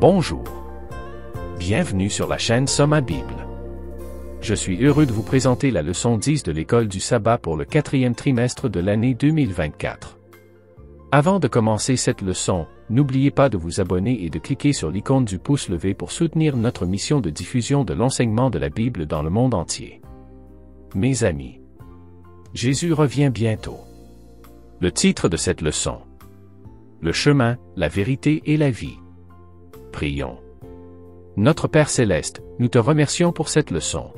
Bonjour. Bienvenue sur la chaîne Soma Bible. Je suis heureux de vous présenter la leçon 10 de l'école du sabbat pour le 4e trimestre de l'année 2024. Avant de commencer cette leçon, n'oubliez pas de vous abonner et de cliquer sur l'icône du pouce levé pour soutenir notre mission de diffusion de l'enseignement de la Bible dans le monde entier. Mes amis, Jésus revient bientôt. Le titre de cette leçon: Le chemin, la vérité et la vie. Prions. Notre Père Céleste, nous te remercions pour cette leçon.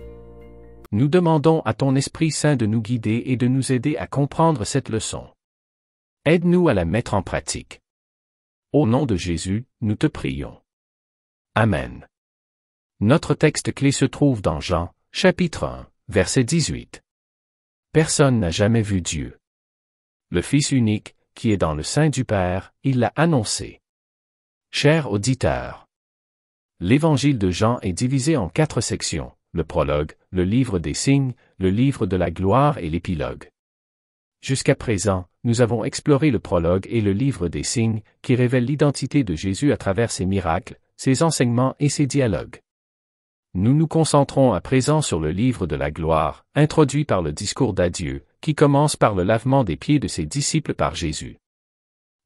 Nous demandons à ton Esprit Saint de nous guider et de nous aider à comprendre cette leçon. Aide-nous à la mettre en pratique. Au nom de Jésus, nous te prions. Amen. Notre texte clé se trouve dans Jean, chapitre 1, verset 18. Personne n'a jamais vu Dieu. Le Fils unique, qui est dans le sein du Père, il l'a annoncé. Chers auditeurs, l'Évangile de Jean est divisé en 4 sections, le prologue, le livre des signes, le livre de la gloire et l'épilogue. Jusqu'à présent, nous avons exploré le prologue et le livre des signes, qui révèlent l'identité de Jésus à travers ses miracles, ses enseignements et ses dialogues. Nous nous concentrons à présent sur le livre de la gloire, introduit par le discours d'adieu, qui commence par le lavement des pieds de ses disciples par Jésus.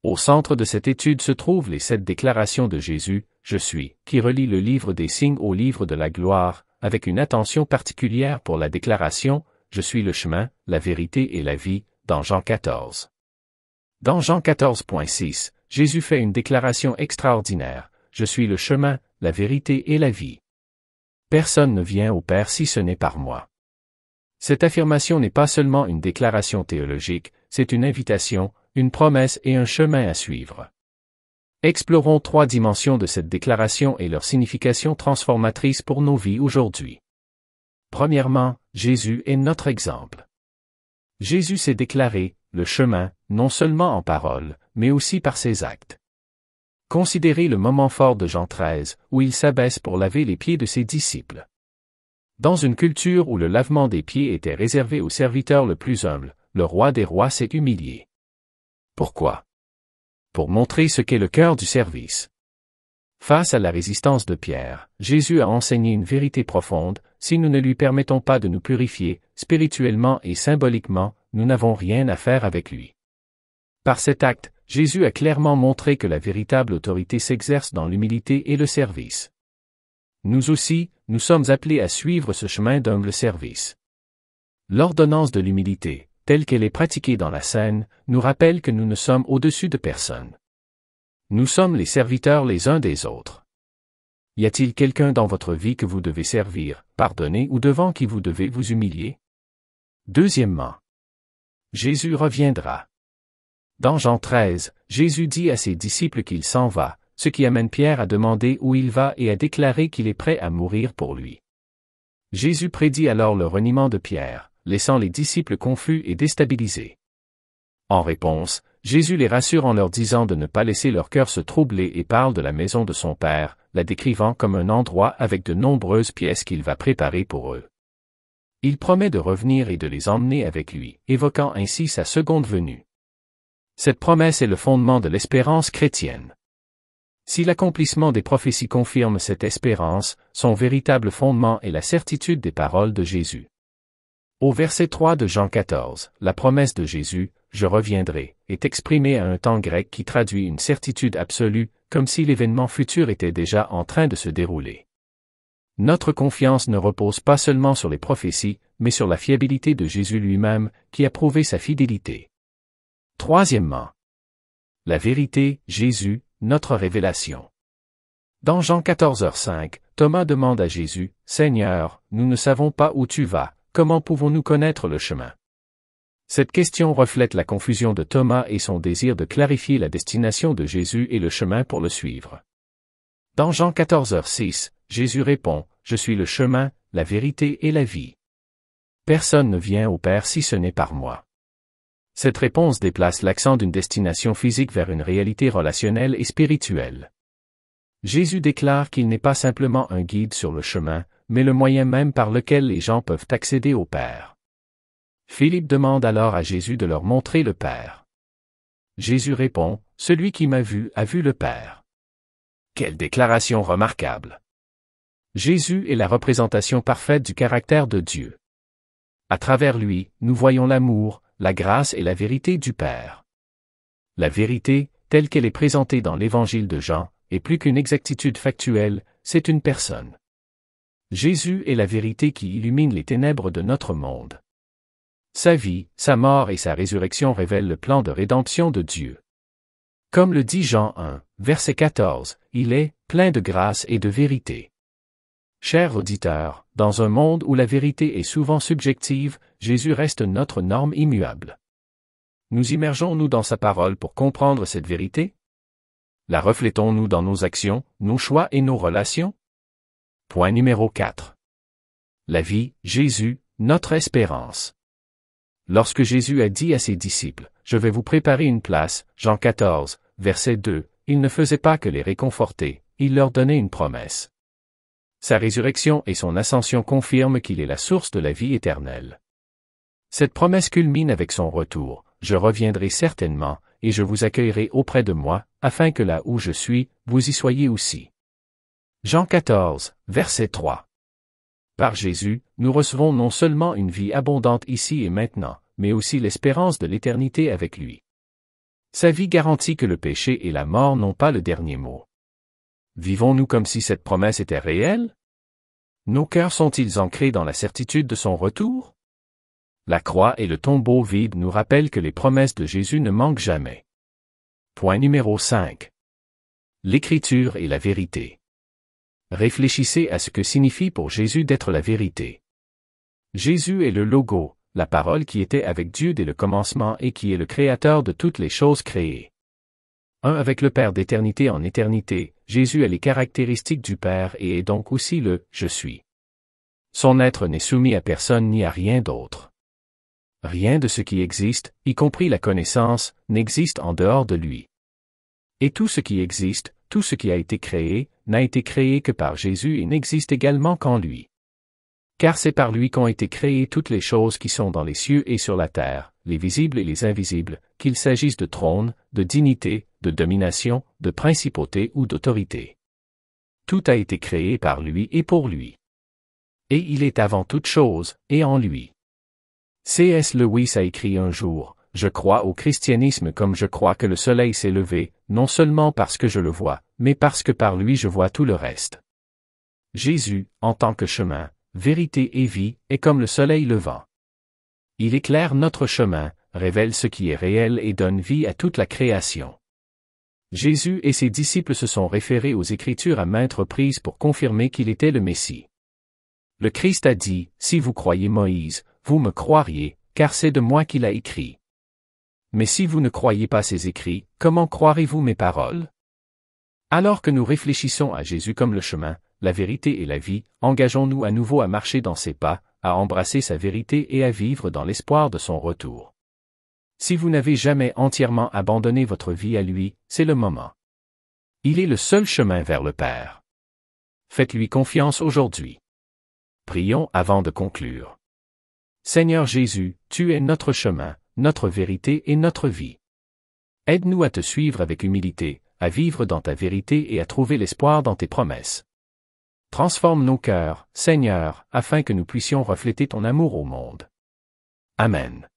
Au centre de cette étude se trouvent les 7 déclarations de Jésus, « Je suis », qui relie le livre des signes au livre de la gloire, avec une attention particulière pour la déclaration « Je suis le chemin, la vérité et la vie » dans Jean 14. Dans Jean 14.6, Jésus fait une déclaration extraordinaire, « Je suis le chemin, la vérité et la vie. Personne ne vient au Père si ce n'est par moi. » Cette affirmation n'est pas seulement une déclaration théologique, c'est une invitation, une promesse et un chemin à suivre. Explorons 3 dimensions de cette déclaration et leur signification transformatrice pour nos vies aujourd'hui. Premièrement, Jésus est notre exemple. Jésus s'est déclaré, le chemin, non seulement en parole, mais aussi par ses actes. Considérez le moment fort de Jean 13, où il s'abaisse pour laver les pieds de ses disciples. Dans une culture où le lavement des pieds était réservé au serviteur le plus humble, le roi des rois s'est humilié. Pourquoi? Pour montrer ce qu'est le cœur du service. Face à la résistance de Pierre, Jésus a enseigné une vérité profonde, si nous ne lui permettons pas de nous purifier, spirituellement et symboliquement, nous n'avons rien à faire avec lui. Par cet acte, Jésus a clairement montré que la véritable autorité s'exerce dans l'humilité et le service. Nous aussi, nous sommes appelés à suivre ce chemin d'humble service. L'ordonnance de l'humilité, telle qu'elle est pratiquée dans la scène, nous rappelle que nous ne sommes au-dessus de personne. Nous sommes les serviteurs les uns des autres. Y a-t-il quelqu'un dans votre vie que vous devez servir, pardonner ou devant qui vous devez vous humilier? Deuxièmement, Jésus reviendra. Dans Jean 13, Jésus dit à ses disciples qu'il s'en va, ce qui amène Pierre à demander où il va et à déclarer qu'il est prêt à mourir pour lui. Jésus prédit alors le reniement de Pierre, laissant les disciples confus et déstabilisés. En réponse, Jésus les rassure en leur disant de ne pas laisser leur cœur se troubler et parle de la maison de son Père, la décrivant comme un endroit avec de nombreuses pièces qu'il va préparer pour eux. Il promet de revenir et de les emmener avec lui, évoquant ainsi sa seconde venue. Cette promesse est le fondement de l'espérance chrétienne. Si l'accomplissement des prophéties confirme cette espérance, son véritable fondement est la certitude des paroles de Jésus. Au verset 3 de Jean 14, la promesse de Jésus, « Je reviendrai », est exprimée à un temps grec qui traduit une certitude absolue, comme si l'événement futur était déjà en train de se dérouler. Notre confiance ne repose pas seulement sur les prophéties, mais sur la fiabilité de Jésus lui-même, qui a prouvé sa fidélité. Troisièmement, la vérité, Jésus, notre révélation. Dans Jean 14h5, Thomas demande à Jésus, « Seigneur, nous ne savons pas où tu vas, comment pouvons-nous connaître le chemin? » Cette question reflète la confusion de Thomas et son désir de clarifier la destination de Jésus et le chemin pour le suivre. Dans Jean 14h6, Jésus répond, « Je suis le chemin, la vérité et la vie. Personne ne vient au Père si ce n'est par moi. » Cette réponse déplace l'accent d'une destination physique vers une réalité relationnelle et spirituelle. Jésus déclare qu'il n'est pas simplement un guide sur le chemin, mais le moyen même par lequel les gens peuvent accéder au Père. Philippe demande alors à Jésus de leur montrer le Père. Jésus répond, « Celui qui m'a vu a vu le Père. » Quelle déclaration remarquable! Jésus est la représentation parfaite du caractère de Dieu. À travers lui, nous voyons l'amour, la grâce et la vérité du Père. La vérité, telle qu'elle est présentée dans l'Évangile de Jean, est plus qu'une exactitude factuelle, c'est une personne. Jésus est la vérité qui illumine les ténèbres de notre monde. Sa vie, sa mort et sa résurrection révèlent le plan de rédemption de Dieu. Comme le dit Jean 1, verset 14, il est plein de grâce et de vérité. Chers auditeurs, dans un monde où la vérité est souvent subjective, Jésus reste notre norme immuable. Nous immergeons-nous dans sa parole pour comprendre cette vérité? La reflétons-nous dans nos actions, nos choix et nos relations? Point numéro 4. La vie, Jésus, notre espérance. Lorsque Jésus a dit à ses disciples, « Je vais vous préparer une place », Jean 14, verset 2, il ne faisait pas que les réconforter, il leur donnait une promesse. Sa résurrection et son ascension confirment qu'il est la source de la vie éternelle. Cette promesse culmine avec son retour, « Je reviendrai certainement, et je vous accueillerai auprès de moi, afin que là où je suis, vous y soyez aussi. » Jean 14, verset 3. Par Jésus, nous recevons non seulement une vie abondante ici et maintenant, mais aussi l'espérance de l'éternité avec lui. Sa vie garantit que le péché et la mort n'ont pas le dernier mot. Vivons-nous comme si cette promesse était réelle? Nos cœurs sont-ils ancrés dans la certitude de son retour? La croix et le tombeau vide nous rappellent que les promesses de Jésus ne manquent jamais. Point numéro 5. L'Écriture et la vérité. Réfléchissez à ce que signifie pour Jésus d'être la vérité. Jésus est le Logo, la parole qui était avec Dieu dès le commencement et qui est le Créateur de toutes les choses créées. Un avec le Père d'éternité en éternité, Jésus a les caractéristiques du Père et est donc aussi le « Je suis ». Son être n'est soumis à personne ni à rien d'autre. Rien de ce qui existe, y compris la connaissance, n'existe en dehors de lui. Et tout ce qui existe, tout ce qui a été créé, n'a été créé que par Jésus et n'existe également qu'en lui. Car c'est par lui qu'ont été créées toutes les choses qui sont dans les cieux et sur la terre, les visibles et les invisibles, qu'il s'agisse de trône, de dignité, de domination, de principauté ou d'autorité. Tout a été créé par lui et pour lui. Et il est avant toute chose, et en lui. C.S. Lewis a écrit un jour, « Je crois au christianisme comme je crois que le soleil s'est levé, non seulement parce que je le vois, mais parce que par lui je vois tout le reste. » Jésus, en tant que chemin, vérité et vie, est comme le soleil levant. Il éclaire notre chemin, révèle ce qui est réel et donne vie à toute la création. Jésus et ses disciples se sont référés aux Écritures à maintes reprises pour confirmer qu'il était le Messie. Le Christ a dit, « Si vous croyez Moïse, vous me croiriez, car c'est de moi qu'il a écrit. Mais si vous ne croyez pas ses écrits, comment croirez-vous mes paroles? » Alors que nous réfléchissons à Jésus comme le chemin, la vérité et la vie, engageons-nous à nouveau à marcher dans ses pas, à embrasser sa vérité et à vivre dans l'espoir de son retour. Si vous n'avez jamais entièrement abandonné votre vie à lui, c'est le moment. Il est le seul chemin vers le Père. Faites-lui confiance aujourd'hui. Prions avant de conclure. Seigneur Jésus, tu es notre chemin, notre vérité et notre vie. Aide-nous à te suivre avec humilité, à vivre dans ta vérité et à trouver l'espoir dans tes promesses. Transforme nos cœurs, Seigneur, afin que nous puissions refléter ton amour au monde. Amen.